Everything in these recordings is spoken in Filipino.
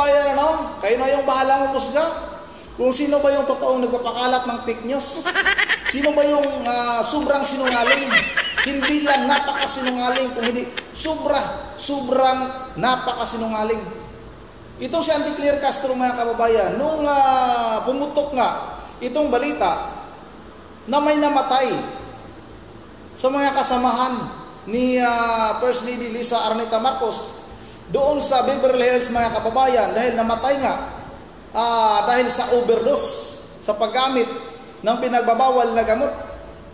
kababayan, kayo na yung bahalang umusga. Kung sino ba yung totoong nagpapakalat ng fake news? Sino ba yung sobrang sinungaling? Hindi lang napakasinungaling, kung hindi sobrang napakasinungaling. Itong si Anticlear Castro, mga kababayan, nung pumutok nga itong balita na may namatay sa mga kasamahan ni First Lady Lisa Araneta Marcos doon sa Beverly Hills, mga kababayan, dahil namatay nga dahil sa overdose sa paggamit ng pinagbabawal na gamot.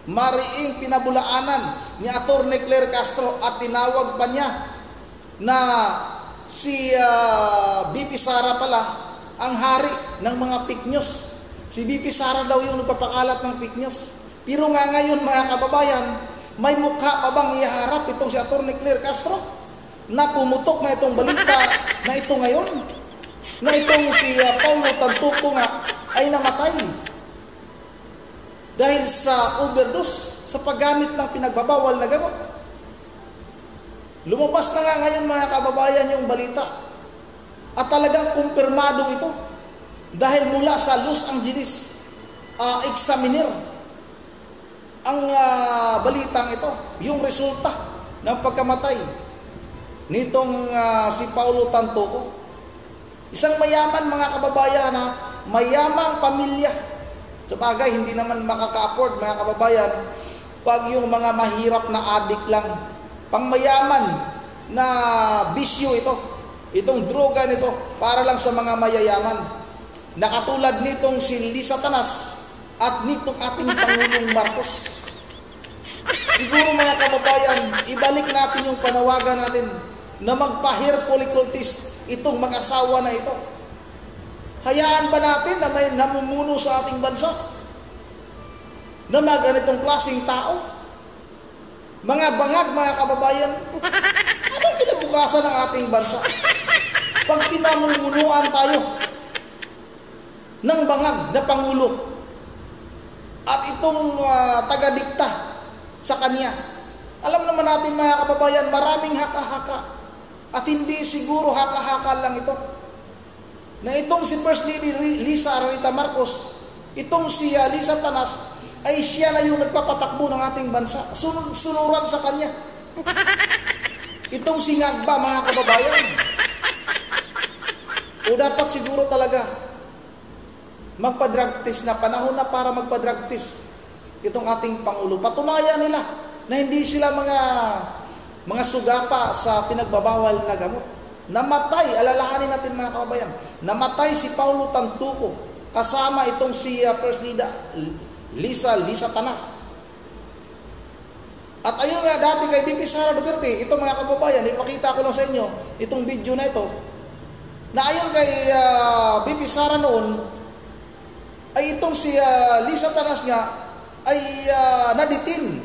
Mariing pinabulaanan ni Atty. Claire Castro at tinawag pa niya na si BP Sara pala ang hari ng mga fake news. Si BP Sara daw yung nagpapakalat ng fake news. Pero nga ngayon, mga kababayan, may mukha pa bang iharap itong si Atty. Claire Castro na pumutok na itong balita na ito ngayon, na itong si Paulo Tantuco nga ay namatay dahil sa overdose sa paggamit ng pinagbabawal na gamot. Lumabas na nga ngayon, mga kababayan, yung balita at talagang kumpirmado ito dahil mula sa Los Angeles Examiner ang balitang ito, yung resulta ng pagkamatay nitong si Paulo Tantuco. Isang mayaman, mga kababayan, mayamang pamilya. Sa bagay, hindi naman makaka-afford, mga kababayan, pag yung mga mahirap na adik lang. Pangmayaman na bisyo ito. Itong droga nito para lang sa mga mayayaman. Nakatulad nitong si Lisa Tanas at nitong ating Pangulong Marcos. Siguro, mga kababayan, ibalik natin yung panawagan natin na magpa-hair follicle test itong mag-asawa na ito. Hayaan ba natin na may namumuno sa ating bansa na mga ganitong klaseng tao? Mga bangag, mga kababayan, anong kinabukasan ng ating bansa? Pag pinamumunuan tayo ng bangag na Pangulo at itong taga-dikta sa kanya, alam naman natin, mga kababayan, maraming haka-haka at hindi siguro haka-haka lang ito. Na itong si First Lady Lisa Araneta Marcos, itong si Lisa Tanas, ay siya na yung nagpapatakbo ng ating bansa. Sunuran sa kanya. Itong si Ngagba, mga kababayan. O dapat siguro talaga magpa-drug test na, panahon na para magpa-drug test itong ating Pangulo. Patunayan nila na hindi sila mga sugapa sa pinagbabawal na gamot. Namatay, alalahanin natin, mga kababayan, namatay si Paulo Tantuco kasama itong si First Lady Lisa Tanas. At ayun nga, dati kay BP Sara Duterte, ito, mga kababayan, ipakita ko lang sa inyo itong video na ito, na ayun kay BP Sara noon, ay itong si Lisa Tanas nga ay naditin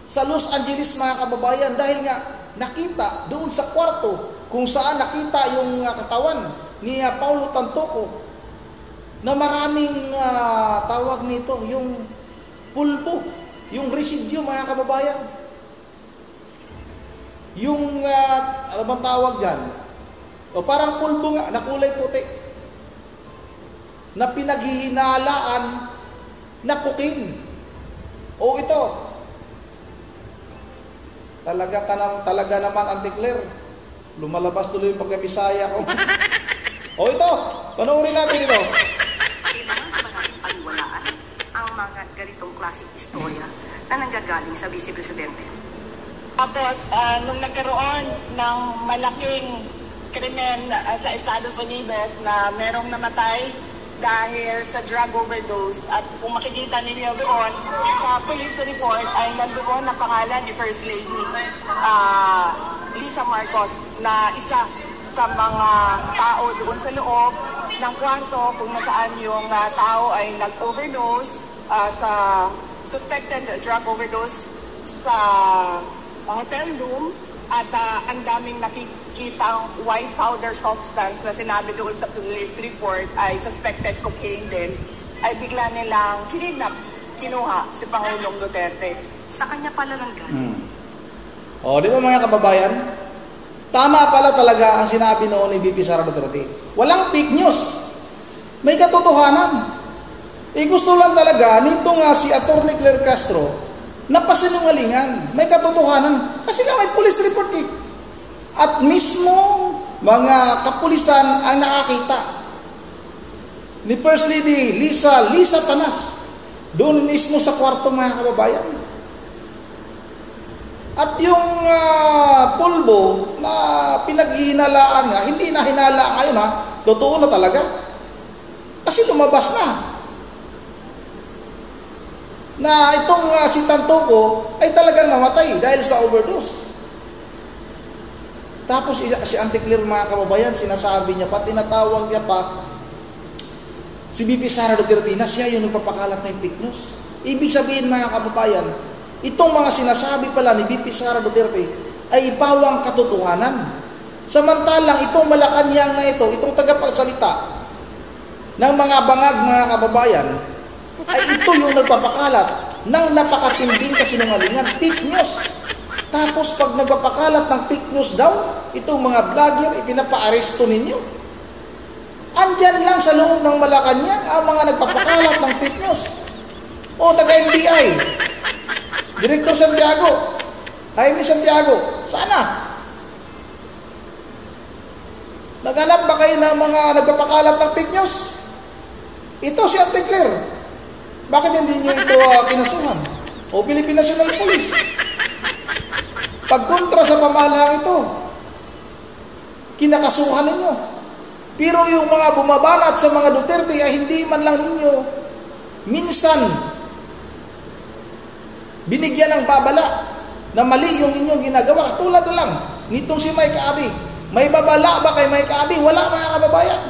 sa Los Angeles, mga kababayan, dahil nga nakita doon sa kwarto kung saan nakita yung katawan ni Paulo Tantuco na maraming tawag nito, yung pulbo, yung residue, mga kababayan. Yung, ano bang tawag dyan? O parang pulbo nga, na kulay puti, na pinaghihinalaan na cocaine. O ito, talaga naman, Anticlear, lumalabas tuloy yung pagkabisaya ko. O ito, panoorin natin ito. Kailangan ba natin paniwalaan ang mga ganitong klaseng istorya na nanggagaling sa Vice Presidente? Tapos, nung nagkaroon ng malaking krimen sa Estados Unidos na merong namatay dahil sa drug overdose, at kung makikita ninyo doon sa police report ay nandoon na pangalan ni First Lady Lisa Marcos na isa sa mga tao doon sa loob ng kwarto kung nasaan yung tao ay nag-overdose sa suspected drug overdose sa hotel room, at ang daming nakikitang white powder substance na sinabi doon sa police report ay suspected cocaine din, ay bigla nilang kinuha si Pangulong Duterte. Sa kanya pala lang galing. O, di ba, mga kababayan? Tama pala talaga ang sinabi noon ni VP Sara Duterte. Walang fake news. May katotohanan. Gusto lang talaga nitong si Atty. Claire Castro na pasinungalingan. May katotohanan. Kasi nga may police report eh. At mismo mga kapulisan ang nakakita ni First Lady Lisa Tanas doon mismo sa kwarto, mga kababayan. At yung pulbo na pinaghihinalaan nga, hindi na hinala ngayon totoo na talaga. Kasi lumabas na itong si Tantoco ay talagang namatay dahil sa overdose. Tapos si Auntie Claire, mga kababayan, sinasabi niya pa, tinatawag niya pa si VP Sara Duterte na siya yung nagpapakalat ng fake news. Ibig sabihin, mga kababayan, itong mga sinasabi pala ni VP Sara Duterte ay pawang katotohanan. Samantalang itong Malacanang na ito, itong tagapagsalita ng mga bangag, mga kababayan, ay ito yung nagpapakalat ng napakatinding kasinungalingan, fake news. Tapos pag nagpapakalat ng fake news daw, itong mga vlogger, ipinapa-aresto ninyo. Andyan lang sa loob ng Malacanang ang mga nagpapakalat ng fake news. O taga-NBI, Director Santiago, Jaime Santiago, sana. Naghanap ba kayo ng mga nagpapakalat ng fake news? Ito si Auntie Claire. Bakit hindi nyo ito kinasuhan? O Philippine National Police? Pagkontra sa pamahalaan ito, kinakasuhan ninyo. Pero yung mga bumabanat sa mga Duterte ay hindi man lang ninyo minsan binigyan ng babala na mali yung inyong ginagawa. Tulad na lang nitong si Mike Abi. May babala ba kay Mike Abi? Wala, mga kababayan.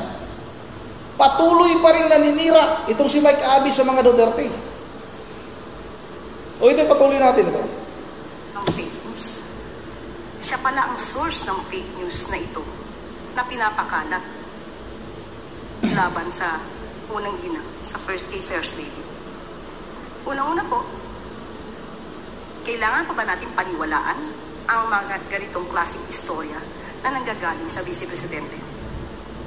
Patuloy pa rin naninira itong si Mike Abi sa mga Duterte. O ito, patuloy natin ito. Ang fake news. Siya pala ang source ng fake news na ito na pinapakalat laban sa unang ina, sa First Lady. Unang-una po, kailangan pa ba natin paniwalaan ang mga ganitong klaseng istorya na nanggagaling sa Vice Presidente?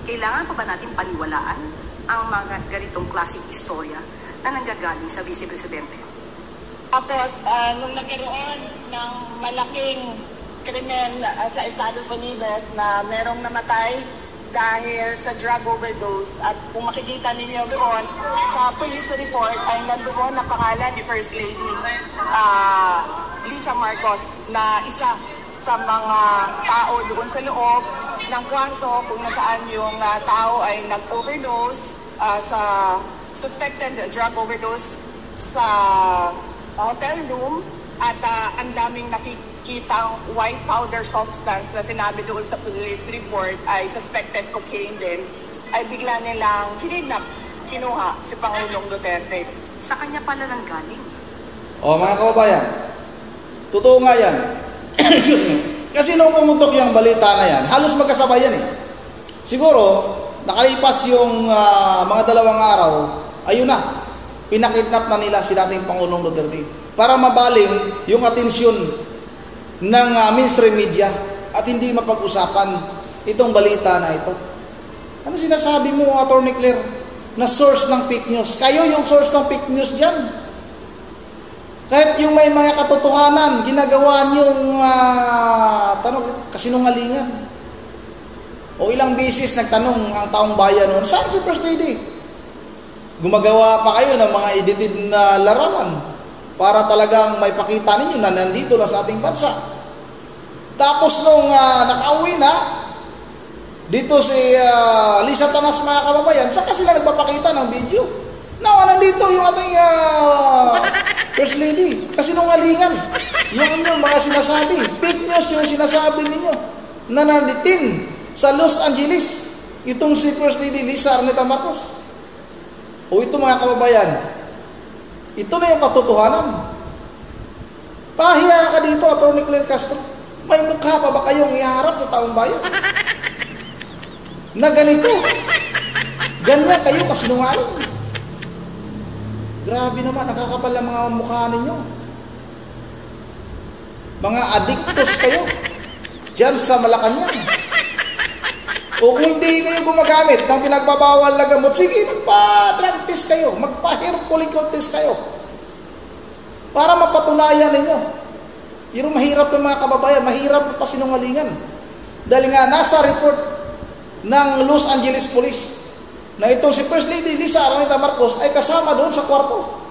Kailangan pa ba natin paniwalaan ang mga ganitong klaseng istorya na nanggagaling sa Vice Presidente? Tapos, nung nagkaroon ng malaking krimen sa Estados Unidos na merong namatay dahil sa drug overdose, at kung makikita ninyo doon sa police report ay nandoon ang pangalan ni First Lady Lisa Marcos na isa sa mga tao doon sa loob ng kwarto kung nasaan yung tao ay nag-overdose sa suspected drug overdose sa hotel room, at ang daming nakikitang white powder substance na sinabi doon sa police report ay suspected cocaine din, ay bigla nilang kinuha si Pangulong Duterte. Sa kanya pala nang galing. O mga kababayan, totoo nga yan. Excuse me. Kasi nung pumutok yung balita na yan, halos magkasabay yan eh. Siguro, nakalipas yung mga 2 araw, ayun na, pinakidnap na nila si dating Pangulong Duterte para mabaling yung atensyon ng mainstream media at hindi mapag-usapan itong balita na ito. Ano sinasabi mo, Atty. Claire, na source ng fake news? Kayo yung source ng fake news dyan. Kahit yung may mga katotohanan, ginagawa niyong kasinungalingan. O ilang beses nagtanong ang taong bayan noon, saan si First Lady? Gumagawa pa kayo ng mga edited na larawan para talagang may pakita ninyo na nandito lang sa ating bansa. Tapos nung nakauwi na, dito si Lisa Tanas, mga kababayan, saka sila nagpapakita ng video. Nandito yung ating First Lady. Kasinungalingan. Yung inyong mga sinasabi. Fake news yung sinasabi ninyo na nanditin sa Los Angeles itong si First Lady Lisa Arneta Marcos. O ito, mga kababayan, ito na yung katotohanan. Pahiya ka dito, Atty. Claire Castro. May mukha pa ba kayong iharap sa taong bayan? Na ganito. Ganyan kayo kasinungaling. Grabe naman, nakakapal ang mga mukha ninyo. Mga adiktos kayo. Diyan sa Malacanang. O kung hindi kayo gumagamit ng pinagbabawal na gamot, sige, magpa-drug test kayo, magpa-hair follicle test kayo. Para mapatunayan ninyo. Yung mahirap ng mga kababayan, mahirap na pasinungalingan. Dahil nga nasa report ng Los Angeles Police na itong si First Lady Lisa Araneta Marcos ay kasama doon sa kwarto.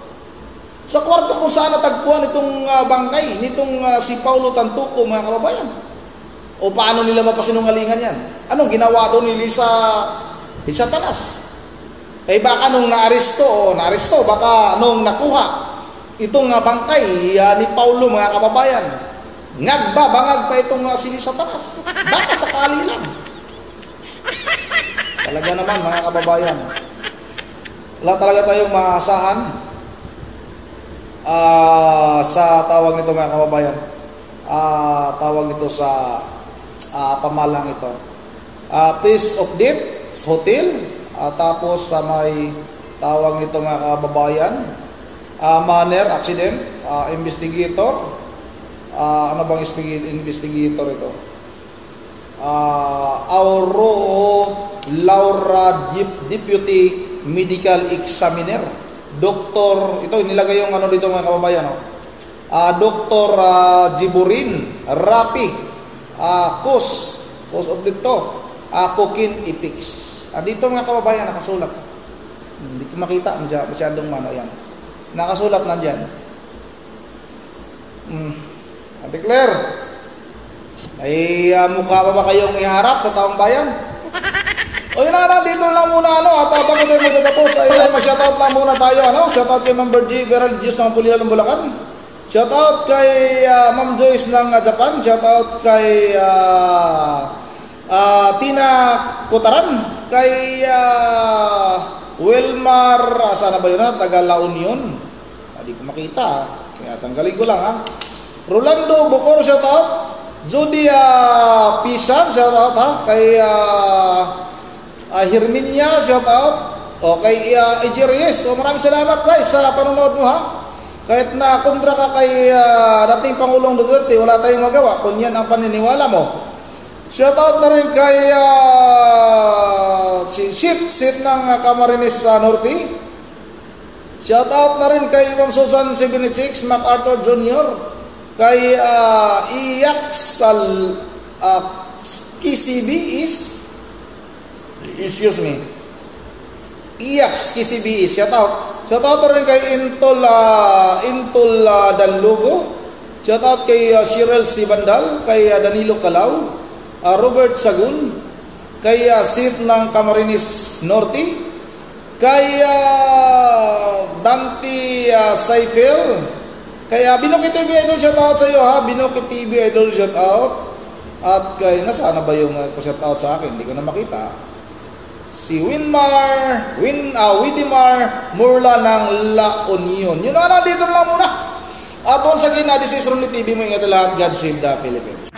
Sa kwarto kung saan natagpuan itong bangkay, nitong si Paulo Tantuco, mga kababayan. O paano nila mapasinungalingan yan? Anong ginawa doon ni Lisa Tanas? Eh baka nung naaresto, baka nung nakuha itong bangkay ni Paulo, mga kababayan, bangag pa itong si Lisa Tanas. Baka sakali lang. Talaga naman, mga kababayan, wala talaga tayong maasahan sa tawag nito, mga kababayan. Tawag nito sa pamalang ito. Piece of Death Hotel, tapos sa may tawag nito, mga kababayan, manner accident, investigator, ano bang investigator ito? Auro Laura Deputy Medical Examiner, Doktor, ito nilagay yung ano dito, mga kababayan, Dr. Jiburin Rapi, cause of dito, Cocaine Epix. Dito, mga kababayan, nakasulat. Hindi ko makita masyadong yan. Nakasulat nandiyan. Ate Claire, ay mukha pa ba kayong iharap sa taong bayan? O yun na, dito lang muna, at habang ito magtatapos, ay mag-shoutout lang muna tayo, shoutout kay Ma'am Bergie Vera Ligios ng Pulila ng Bulacan, shoutout kay Ma'am Joyce ng Japan, shoutout kay Tina Kotaran, kay Wilmar, sana ba yun, taga La Union, hindi ko makita, kaya tanggalin ko lang, Rolando Bocor, shoutout, Zodia Pisan, shoutout, kay Herminia, shout out. O kay Ejerius. So maraming salamat guys sa panonood mo, Kahit na kontra ka kay dating Pangulong Duterte, wala tayong magawa kung yan ang paniniwala mo. Shout out na rin kay si Sit ng Camarines Norte. Shout out na rin kay Ma'am Susan 76 MacArthur Jr. Kay Iyaksal KCB Iyax KCB, shout out. Shout out rin kay Intol Danlugo. Shout out kay Cheryl Sibandal, kay Danilo Calao, Robert Sagun, kay Sid ng Camarines Norte, kay Dante Saifel, kay Binoki TV Idol, shout out sa iyo, Binoki TV Idol, shout out. At kay nasaan na ba yung shout out sa akin? Hindi ko na makita. Si Widimar Murla ng La Union. Yun na, dito lang muna. At once again, this is Ronnie TV mo. Ingat lahat. God save the Philippines.